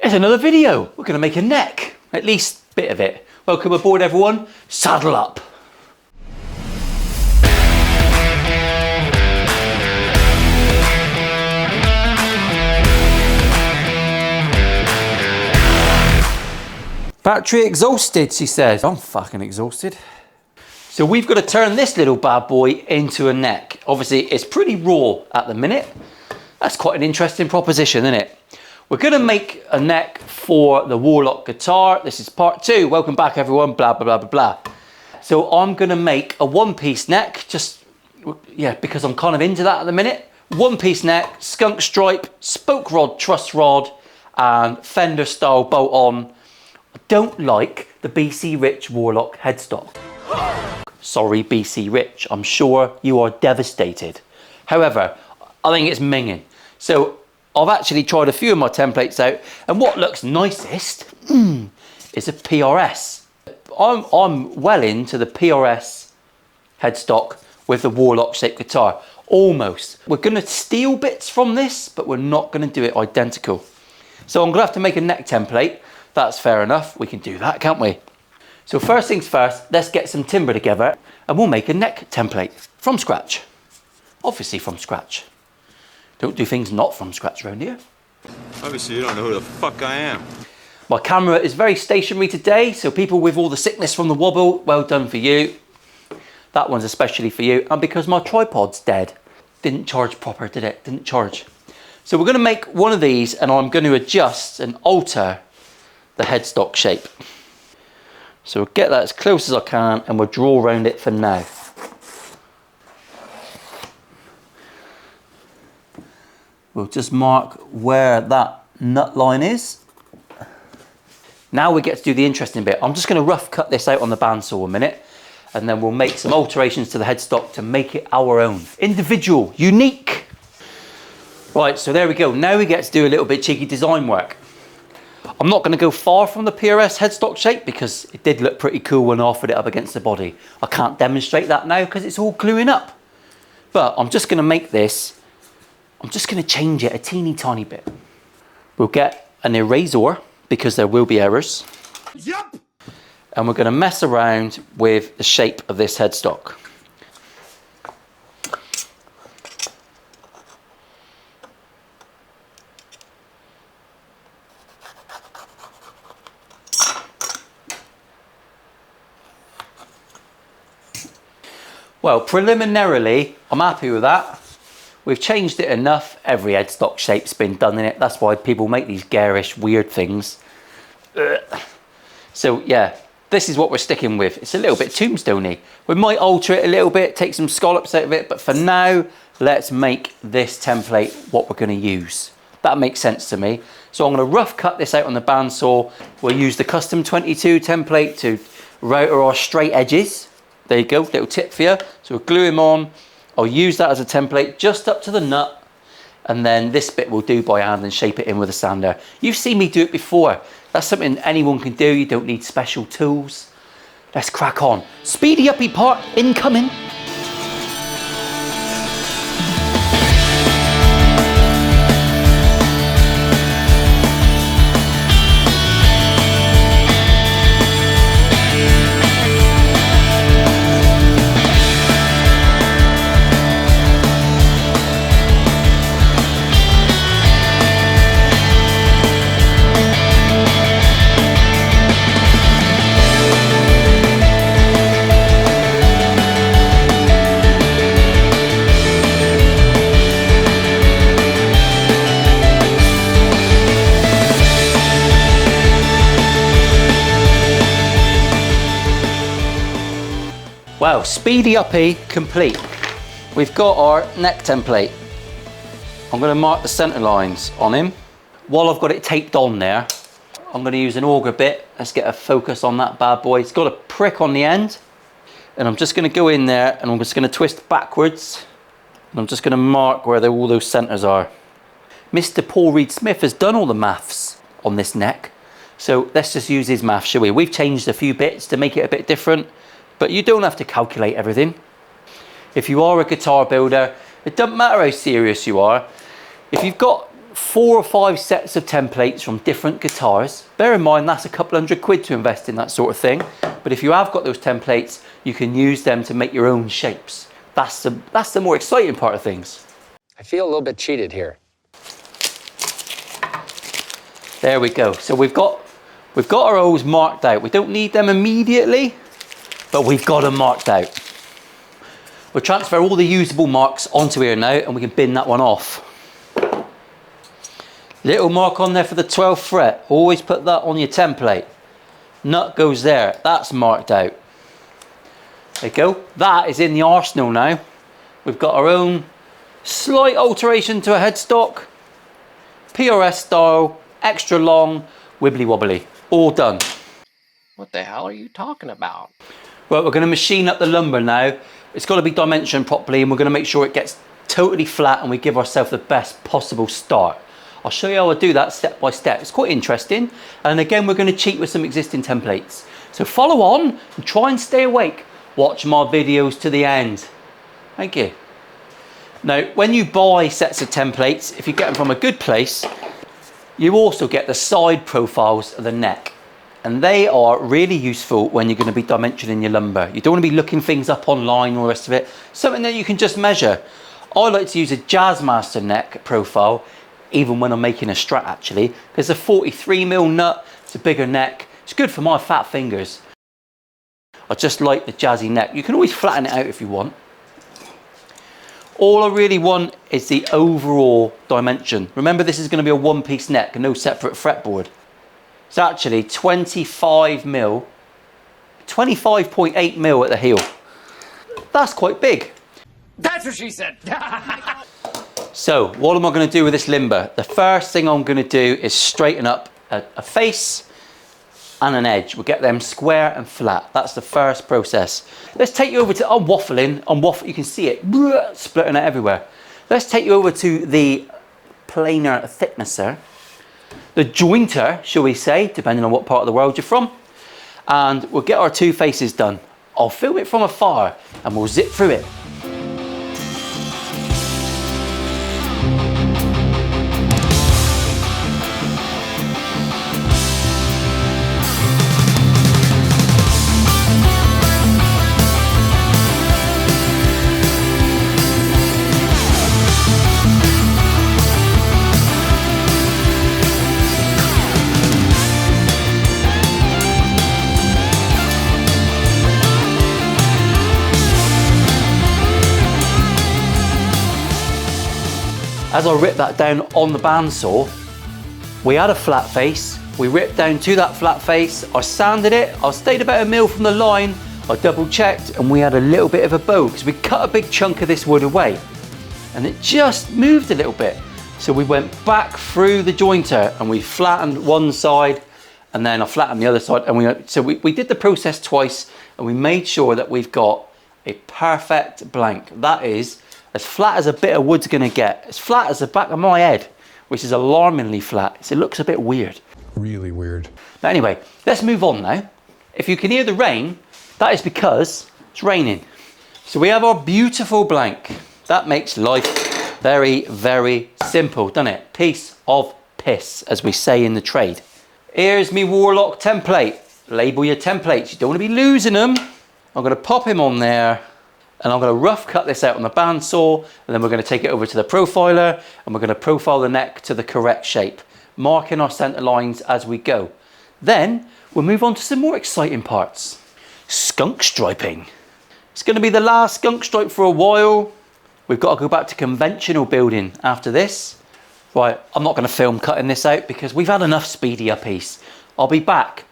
It's another video. We're going to make a neck, at least a bit of it. Welcome aboard everyone, saddle up. Battery exhausted, she says. I'm fucking exhausted. So we've got to turn this little bad boy into a neck. Obviously it's pretty raw at the minute. That's quite an interesting proposition, isn't it? We're going to make a neck for the Warlock guitar. This is part 2. Welcome back everyone, blah, blah, blah, blah, blah. So I'm going to make a one-piece neck, just, yeah, because I'm kind of into that at the minute. One-piece neck, skunk stripe, spoke rod, truss rod, and Fender style bolt on. I don't like the BC Rich Warlock headstock. Sorry BC Rich, I'm sure you are devastated. However, I think it's minging. So I've actually tried a few of my templates out, and what looks nicest is a PRS. I'm well into the PRS headstock with the Warlock shaped guitar. Almost. We're going to steal bits from this, but we're not going to do it identical. So I'm going to have to make a neck template. That's fair enough. We can do that, can't we? So first things first, let's get some timber together and we'll make a neck template from scratch. Obviously from scratch. Don't do things not from scratch around here. Obviously you don't know who the fuck I am. My camera is very stationary today, so people with all the sickness from the wobble, well done for you. That one's especially for you. And because my tripod's dead. Didn't charge proper, did it? Didn't charge. So we're going to make one of these and I'm going to adjust and alter the headstock shape. So we'll get that as close as I can and we'll draw around it for now. We'll just mark where that nut line is. Now we get to do the interesting bit. I'm just going to rough cut this out on the bandsaw a minute and then we'll make some alterations to the headstock to make it our own. Individual, unique. Right, so there we go. Now we get to do a little bit cheeky design work. I'm not going to go far from the PRS headstock shape because it did look pretty cool when I offered it up against the body. I can't demonstrate that now because it's all gluing up. But I'm just going to make this, I'm just going to change it a teeny tiny bit. We'll get an eraser because there will be errors. Yep. And we're going to mess around with the shape of this headstock. Well, preliminarily, I'm happy with that. We've changed it enough. Every headstock shape's been done in it. That's why people make these garish, weird things. So yeah, this is what we're sticking with. It's a little bit tombstoney. We might alter it a little bit, take some scallops out of it, but for now, let's make this template what we're going to use. That makes sense to me. So I'm going to rough cut this out on the bandsaw. We'll use the custom 22 template to router our straight edges. There you go, little tip for you. So we'll glue him on. I'll use that as a template just up to the nut. And then this bit we'll do by hand and shape it in with a sander. You've seen me do it before. That's something anyone can do. You don't need special tools. Let's crack on. Speedy uppy part incoming. Well, speedy uppy complete. We've got our neck template. I'm going to mark the center lines on him. While I've got it taped on there, I'm going to use an auger bit. Let's get a focus on that bad boy. It's got a prick on the end. And I'm just going to go in there and I'm just going to twist backwards. And I'm just going to mark where all those centers are. Mr. Paul Reed Smith has done all the maths on this neck. So let's just use his maths, shall we? We've changed a few bits to make it a bit different. But you don't have to calculate everything. If you are a guitar builder, it doesn't matter how serious you are. If you've got 4 or 5 sets of templates from different guitars. Bear in mind that's a couple £100 to invest in that sort of thing, but if you have got those templates, you can use them to make your own shapes. That's the more exciting part of things. I feel a little bit cheated here. There we go. So we've got our O's marked out. We don't need them immediately, but we've got them marked out. We'll transfer all the usable marks onto here now, and we can bin that one off. Little mark on there for the 12th fret. Always put that on your template. Nut goes there. That's marked out. There you go. That is in the arsenal now. We've got our own slight alteration to a headstock. PRS style, extra long, wibbly wobbly. All done. What the hell are you talking about? Right, we're going to machine up the lumber now. It's got to be dimensioned properly, and we're going to make sure it gets totally flat and we give ourselves the best possible start. I'll show you how I do that step by step. It's quite interesting. And again, we're going to cheat with some existing templates. So follow on and try and stay awake. Watch my videos to the end. Thank you. Now, when you buy sets of templates, if you get them from a good place, you also get the side profiles of the neck. And they are really useful when you're going to be dimensioning your lumber. You don't want to be looking things up online or the rest of it. Something that you can just measure. I like to use a Jazzmaster neck profile, even when I'm making a Strat actually, because a 43mm nut, it's a bigger neck. It's good for my fat fingers. I just like the jazzy neck. You can always flatten it out if you want. All I really want is the overall dimension. Remember, this is going to be a one-piece neck and no separate fretboard. It's actually 25mm, 25.8mm at the heel. That's quite big. That's what she said. So what am I going to do with this limber? The first thing I'm going to do is straighten up a face and an edge. We'll get them square and flat. That's the first process. Let's take you over to, I'm waffling, you can see it splitting out everywhere. Let's take you over to the planer thicknesser, the jointer, shall we say, depending on what part of the world you're from. And we'll get our two faces done. I'll film it from afar and we'll zip through it. As I ripped that down on the bandsaw, we had a flat face. We ripped down to that flat face. I sanded it. I stayed about 1 mil from the line. I double checked and we had a little bit of a bow because we cut a big chunk of this wood away and it just moved a little bit. So we went back through the jointer and we flattened one side and then I flattened the other side. And we did the process twice and we made sure that we've got a perfect blank. That is as flat as a bit of wood's gonna get, as flat as the back of my head, which is alarmingly flat. So it looks a bit weird. Really weird. But anyway, let's move on now. If you can hear the rain, that is because it's raining. So we have our beautiful blank. That makes life very, very simple, doesn't it? Piece of piss, as we say in the trade. Here's me Warlock template. Label your templates. You don't want to be losing them. I'm gonna pop him on there. And I'm going to rough cut this out on the bandsaw, and then we're going to take it over to the profiler and we're going to profile the neck to the correct shape, marking our center lines as we go. Then we'll move on to some more exciting parts. Skunk striping. It's going to be the last skunk stripe for a while. We've got to go back to conventional building after this. Right, I'm not going to film cutting this out because we've had enough speedy uppies. I'll be back.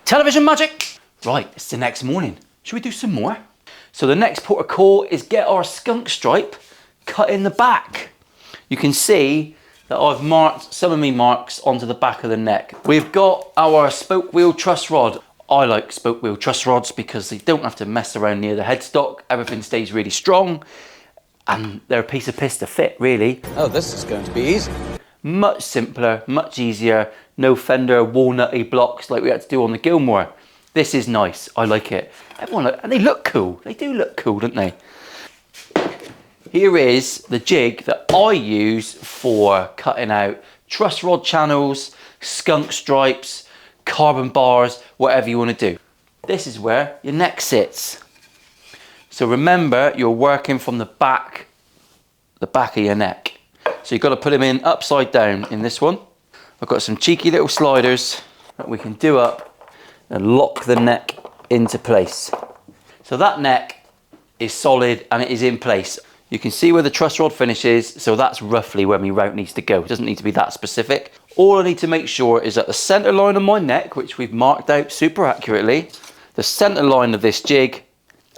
Television magic. Right, it's the next morning. Should we do some more? So the next port of call is get our skunk stripe cut in the back. You can see that I've marked some of my marks onto the back of the neck. We've got our spoke wheel truss rod. I like spoke wheel truss rods because they don't have to mess around near the headstock. Everything stays really strong and they're a piece of piss to fit, really. Oh, this is going to be easy. Much simpler, much easier. No fender walnutty blocks like we had to do on the Gilmore. This is nice, I like it. And they look cool. They do look cool, don't they? Here is the jig that I use for cutting out truss rod channels, skunk stripes, carbon bars, whatever you want to do. This is where your neck sits. So remember, you're working from the back of your neck. So you've got to put them in upside down in this one. I've got some cheeky little sliders that we can do up and lock the neck into place. So that neck is solid and it is in place. You can see where the truss rod finishes, so that's roughly where my route needs to go. It doesn't need to be that specific. All I need to make sure is that the center line of my neck, which we've marked out super accurately, the center line of this jig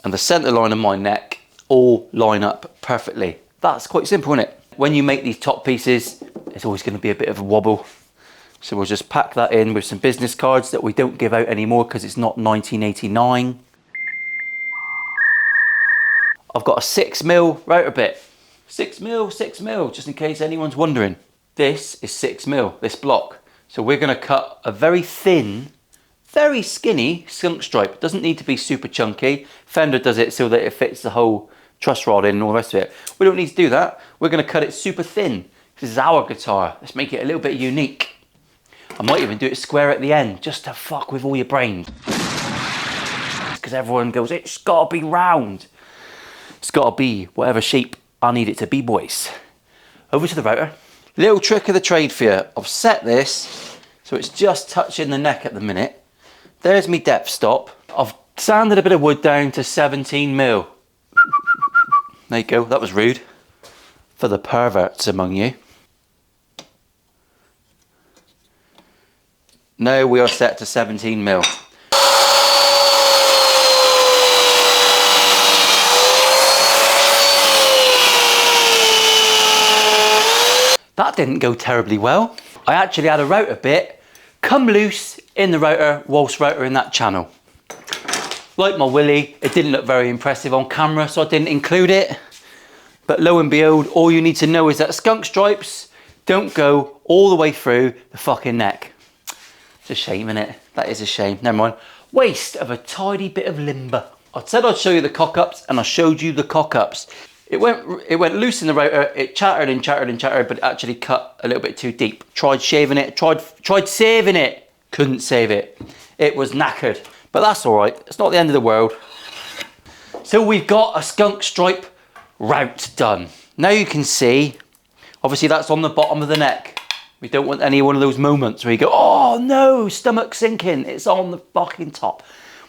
and the center line of my neck all line up perfectly. That's quite simple, isn't it? When you make these top pieces, it's always going to be a bit of a wobble. So we'll just pack that in with some business cards that we don't give out anymore because it's not 1989. I've got a 6mm router bit. 6mm, just in case anyone's wondering. This is 6mm, this block. So we're going to cut a very thin, very skinny skunk stripe. Doesn't need to be super chunky. Fender does it so that it fits the whole truss rod in and all the rest of it. We don't need to do that. We're going to cut it super thin. This is our guitar. Let's make it a little bit unique. I might even do it square at the end, just to fuck with all your brains. Because everyone goes, it's got to be round. It's got to be whatever shape I need it to be, boys. Over to the router. Little trick of the trade for you. I've set this so it's just touching the neck at the minute. There's my depth stop. I've sanded a bit of wood down to 17mm. There you go, that was rude. For the perverts among you. Now we are set to 17mm. That didn't go terribly well. I actually had a router bit come loose in the router whilst routering that channel. Like my willy, it didn't look very impressive on camera, so I didn't include it. But lo and behold, all you need to know is that skunk stripes don't go all the way through the fucking neck. It's a shame, innit? That is a shame. Never mind. Waste of a tidy bit of limber. I said I'd show you the cock-ups, and I showed you the cock-ups. It went loose in the router, it chattered and chattered and chattered, but it actually cut a little bit too deep. Tried shaving it, tried saving it, couldn't save it. It was knackered, but that's all right. It's not the end of the world. So we've got a skunk stripe route done. Now you can see, obviously that's on the bottom of the neck. We don't want any one of those moments where you go, oh no, stomach sinking, it's on the fucking top.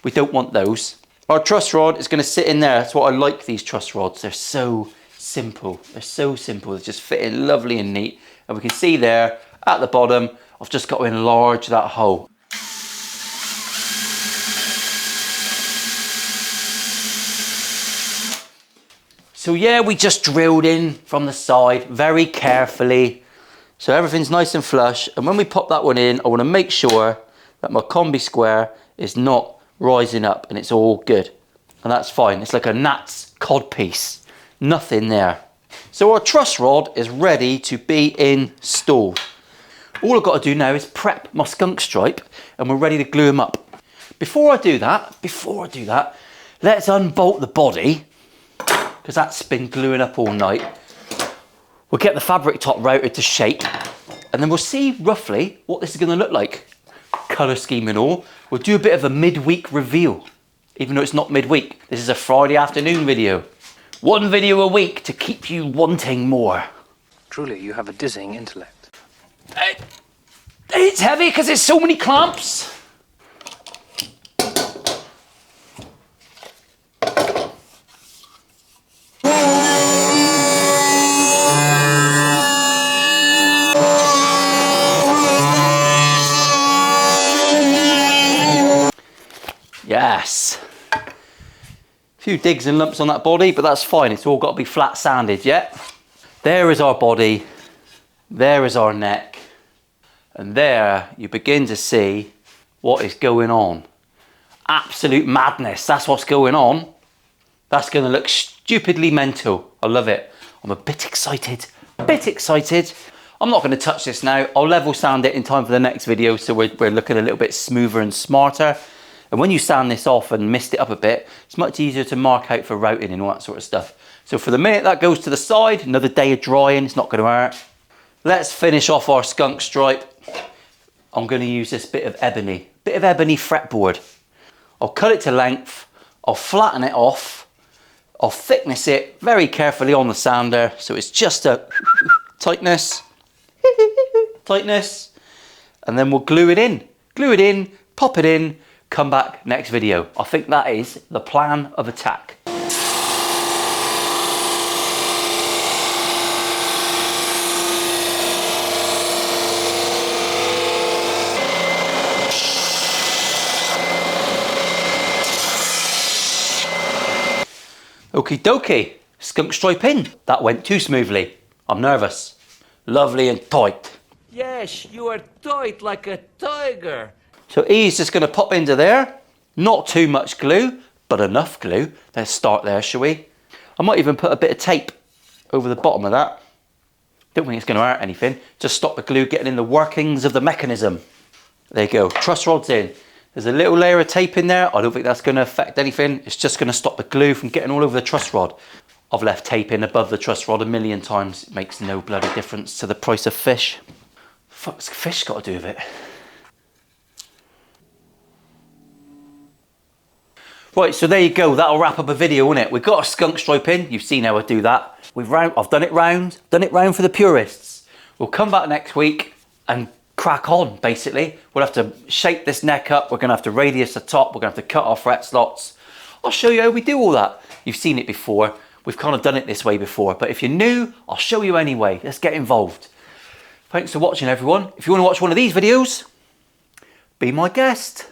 We don't want those. Our truss rod is going to sit in there. That's what I like, these truss rods. They're so simple. They're so simple. They just fit in lovely and neat. And we can see there at the bottom, I've just got to enlarge that hole. So yeah, we just drilled in from the side very carefully. So everything's nice and flush. And when we pop that one in, I want to make sure that my combi square is not rising up and it's all good. And that's fine. It's like a gnat's cod piece. Nothing there. So our truss rod is ready to be installed. All I've got to do now is prep my skunk stripe and we're ready to glue them up. Before I do that, let's unbolt the body because that's been gluing up all night. We'll get the fabric top routed to shape and then we'll see roughly what this is going to look like. Colour scheme and all. We'll do a bit of a midweek reveal, even though it's not midweek. This is a Friday afternoon video. One video a week to keep you wanting more. Truly, you have a dizzying intellect. It's heavy because there's so many clamps. Yes. A few digs and lumps on that body, but that's fine. It's all got to be flat sanded, yeah? There is our body. There is our neck. And there you begin to see what is going on. Absolute madness. That's what's going on. That's going to look stupidly mental. I love it. I'm a bit excited. I'm not going to touch this now. I'll level sand it in time for the next video so we're looking a little bit smoother and smarter. And when you sand this off and mist it up a bit, it's much easier to mark out for routing and all that sort of stuff. So for the minute that goes to the side, another day of drying, it's not going to hurt. Let's finish off our skunk stripe. I'm going to use this bit of ebony fretboard. I'll cut it to length, I'll flatten it off, I'll thickness it very carefully on the sander so it's just a tightness, and then we'll glue it in, pop it in, come back next video. I think that is the plan of attack. Okie dokie, skunk stripe in. That went too smoothly. I'm nervous. Lovely and tight. Yes, you are tight like a tiger. So E's just going to pop into there. Not too much glue, but enough glue. Let's start there, shall we? I might even put a bit of tape over the bottom of that. Don't think it's going to hurt anything. Just stop the glue getting in the workings of the mechanism. There you go, truss rods in. There's a little layer of tape in there. I don't think that's going to affect anything. It's just going to stop the glue from getting all over the truss rod. I've left tape in above the truss rod a million times. It makes no bloody difference to the price of fish. What's fish got to do with it? Right, so there you go. That'll wrap up a video, won't it? We've got a skunk stripe in. You've seen how I do that. I've done it round for the purists. We'll come back next week and crack on, basically. We'll have to shape this neck up. We're going to have to radius the top. We're going to have to cut our fret slots. I'll show you how we do all that. You've seen it before. We've kind of done it this way before. But if you're new, I'll show you anyway. Let's get involved. Thanks for watching, everyone. If you want to watch one of these videos, be my guest.